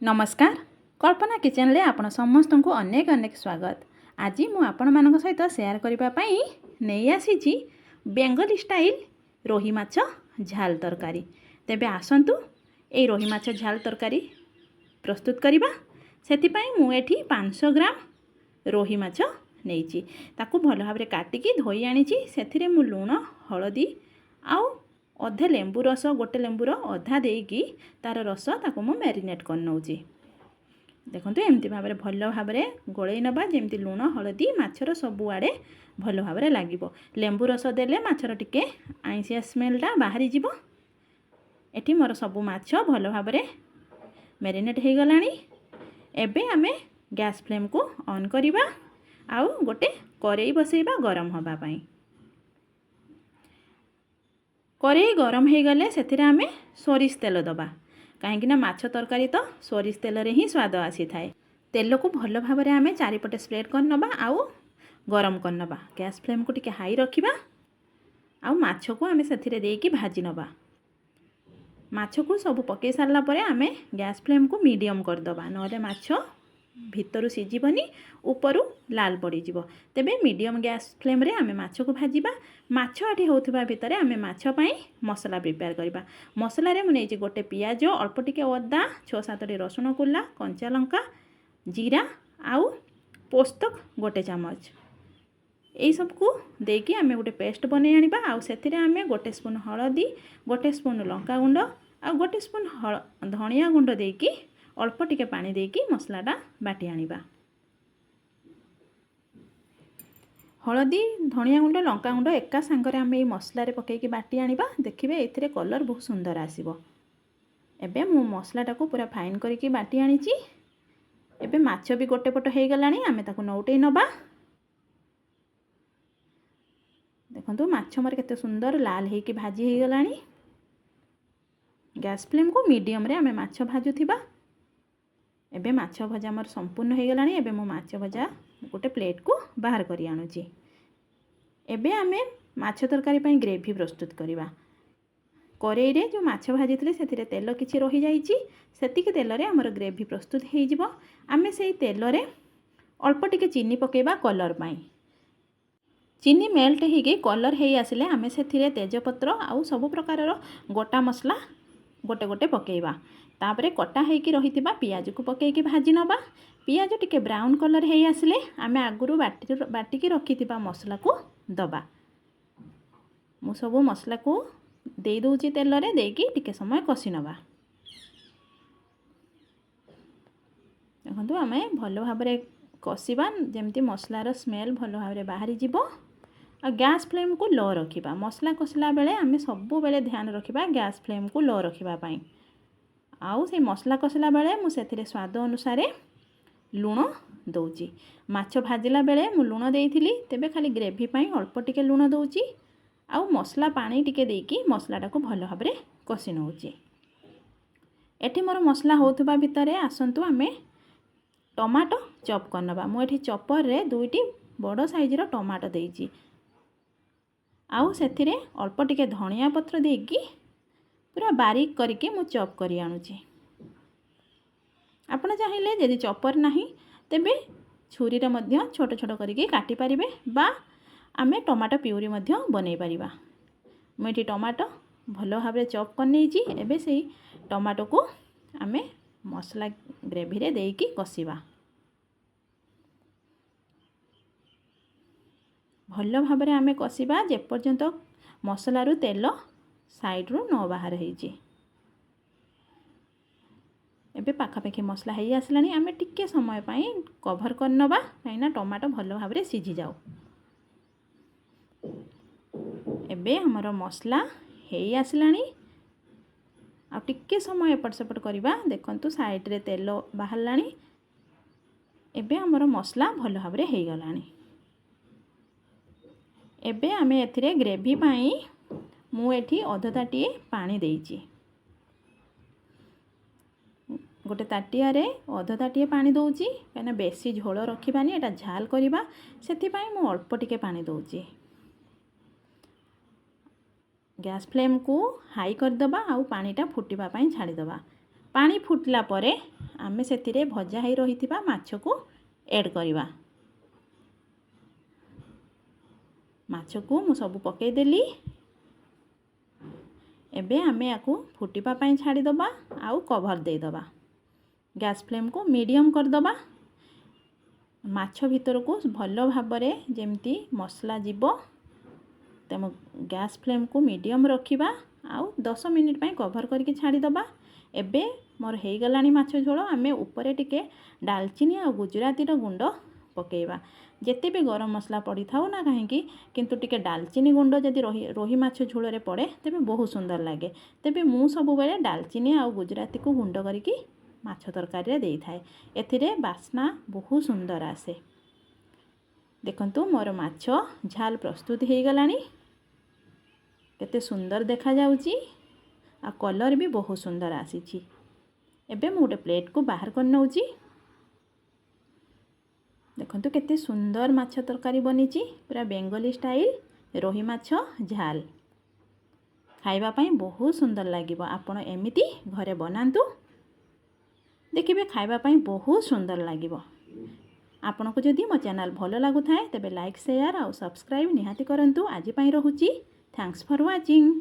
नमस्कार कल्पना किचन ले आपण समस्त को अनेक अनेक स्वागत। आज मु आपण मान सहित शेयर करने नहीं आसी बेंगली स्टाइल रोही माछ झाल तरकारी। तेबे आसंतु ए रोही माछ झाल तरकारी प्रस्तुत करवा। सेतिपाई मु एठी 500 ग्राम रोही माछ नहीं ताकू भल भाव काटिकी धोई आनी। से मु लुण हलदी आउ अधे लेंबू रस गोटे लेंबूर अधा देकी तार रस ताको मु मैरिनेट कर नौची। देखो एमती भाव भल भाव गोलई नबा जमती लुण हलदी माछर सबु आड़े भल भाव लगे। लेंबू रस देले माछर टिके आइंसिया स्मेलटा बाहरी जीवो। एठी मोर सबु माछ भल भाव मैरिनेट हो गलानी। एबे आमे गैस फ्लेम को ऑन करिबा आउ गोटे करेई बसैबा गरम हबा पई। करेई गरम हो गले सेथिरे आमे सोरिष तेल दबा कहीं माछ तरकारी तो सोरिष तेल रे ही स्वाद आसी थाए। तेल को भल भाव आमे चारिपटे स्प्रेड कर नबा आउ गरम कर नबा। गैस फ्लेम को टिके हाई रखिबा आउ माछ को आमे सेथिरे देकी भाजी नबा। माछ को सब पकई सारला परे आमे गैस फ्लेम को मीडियम कर दबा नले माछ भितरु सिजिबनी उपरु लाल पड़ी जिवो। तेबे मीडियम गैस फ्लेम रे आमे माछ को भाजीबा। माछ आठी होउथबा भितरे आमे माछ पई मसला प्रिपेयर करबा। मसला रे मु नेछि गोटे पियाज अल्प टिके अदा 6-7 टी रसुण कुला कंचा लंका जीरा आउ पोस्तक गोटे चामच एई सब को देकी आमे गोटे पेस्ट बनै आनिबा। आउ सेथिरे आमे गोटे स्पून हळदी गोटे स्पून लंका गुंड आ गोटे स्पून धनिया गुंड देकी अल्प टिके पानी देकी मसलाटा बाटी आनिबा। हलदी धनिया गुंड लंका गुंड एका सांगरे आमे मसला रे पकेकी बाटी आनिबा। देखिबे एथिरे कलर बहुत सुंदर आसीबो। एबे मु मसलाटा को पूरा फाइन करके बाटी आनीची। एबे माछ भी गोटे पट हो गलानी आमे ताको नौटै नबा। देखंतु माछ मोर केते सुंदर लाल हेकी भाजी हो गलानी। गैस फ्लेम को मीडियम रे आमे माछ भाजुथिबा। एबे माछ भजा मोर संपूर्ण हो गलानी। एबे मो माछ भजा गोटे प्लेट को बाहर करी आनुची। एबे आमे माछ तरकारी पई ग्रेवी प्रस्तुत करिबा। करेई रे जो माछ भाजी थिले सेथिरे तेल किछि रही जाईची। सेतिके तेल रे हमर ग्रेवी प्रस्तुत हेई जिवो। आमे सेई तेल रे अल्प टिके चीनी पकेबा कलर पई। चीनी मेल्ट हेगी कलर हेई आसिले आमे सेथिरे तेजपत्र आउ सब प्रकार गोटा मसला गोटे गोटे पकेबा। तापरे कटा हेकी रहितिबा पियाज को पकेकी भाजी नबा। पियाज टिके ब्राउन कलर हेई आसिले आमे आगुरु बाटिकी रखितिबा मसला को दबा। मु सब मसला को दे दोची तेल रे देकी टिके समय कसी नबा। देखंतु आमे भलो भाबरे कसीबा जेमती मसलार स्मेल भलो भाबरे बाहरी जिवो। आ गैस फ्लेम को लो रखिबा। मसला कसिला बेले आमे सबु बेले ध्यान रखिबा गैस फ्लेम को लो रखिबा पई। आउ से मसला कसिला बेले मु सेथिरे स्वाद अनुसार लुण दउची। माछ भाजिला बेले मु लुण देइथिली तेबे खाली ग्रेवी पई अल्प टिके लुण दउची। आउ मसला पानी टिके देकी मसलाटा को भलो भाबरे कसी नउची। एठी मोर मसला होथबा भितरे आसंतु आमे टमाटो चॉप करनबा। मु एठी चॉपर रे दुईटी बड़ साइज रो टमाटो देइची। आउ सेथिरे अल्प टिके धनिया पत्र देकी पूरा बारीक करके मु चॉप करी आनुची। आपण चाहिले जदि चॉपर नाही तेबे छुरी रे मध्य छोट छोट करके काटी परिबे बा आमे टमाटो प्यूरी मध्य बनै परिबा। मु एठी टमाटो भलो भाबरे चॉप कर नेची। एबे सेही टमाटो को आमे मसला ग्रेवी रे देकी कसीबा। भलो भाबरे आमे कसीबा जे पर्यंत मसला रु तेल साइड रु न बाहर हेजी। एबे पाखापाखि मसला हेई आसलानी आमे टिके समय पई कवर कर नबा काइना टमाटो भलो भाबरे सिझी जाओ। एबे हमर मसला हेई आसलानी। आ टिके समय एपट सेपट करिबा। देखंतु साइड रे तेल बाहर लानी। एबे हमर मसला भलो भाबरे हेई गलानी। एबे आमे एथिरे ग्रेवी पई मु एठी अध ताटिए पानी देइची। गोटे ताटिया रे अध ताटिए पानी दउची काना बेसी झोल रखिबानी एटा झाल करिबा सेति पई मु अल्प टिके पानी दउची। गैस फ्लेम को हाई कर दबा आउ पानीटा फुटिबा पई छाड़ी दबा। पानी फुटला परे आमे सेतिरे भजा हेई रहिथिबा माछ को ऐड करिवा। माछ को मु सब पकई देली। एबे आमे याकू फुटिबा पई छाड़ी दबा आउ कवर दे दबा। गैस फ्लेम को मीडियम कर दबा। माछ भीतर को भलो भाबरे जेमती मसला जीवो तेम गैस फ्लेम को मीडियम रखिबा आउ 10 मिनिट पई कवर करके छाड़ी दबा। एबे मोर हेई गलानी माछ झोल आमे ऊपर टिके डालचीनी आ गुजराती रो गुंड पकेइबा। जेते भी गरम मसला पड़ी थाउ ना कहीं किंतु टिके डालचीनी गुंड जदि रोही माछ झोल रे पड़े तेबे बहुत सुंदर लागे। तेबे मु सब बेले डालचीनी आ गुजराती को गुंड करके माछ तरकारी रे देई थाए। एथिरे बास्ना बहुत सुंदर आसे। देखंतु मोर माछ झाल प्रस्तुत हेई गलानी। केते सुंदर देखा जाउची आ कलर भी बहुत सुंदर आसीची। एबे मु गोटे प्लेट को बाहर कर नउची। देखंतु केते सुंदर माछ तरकारी बनीची पूरा बेंगली स्टाइल रोही माछ झाल। खाइबा पई बहुत सुंदर लागिबो। आपण एमिति घरे बनांतु देखिबे खाइबा पई बहुत सुंदर लागिबो। आपण को जदि मो चैनल भलो लागु थाए तेबे लाइक शेयर और सब्सक्राइब निहाती करंतु। आज पई रहूची। Thanks for watching.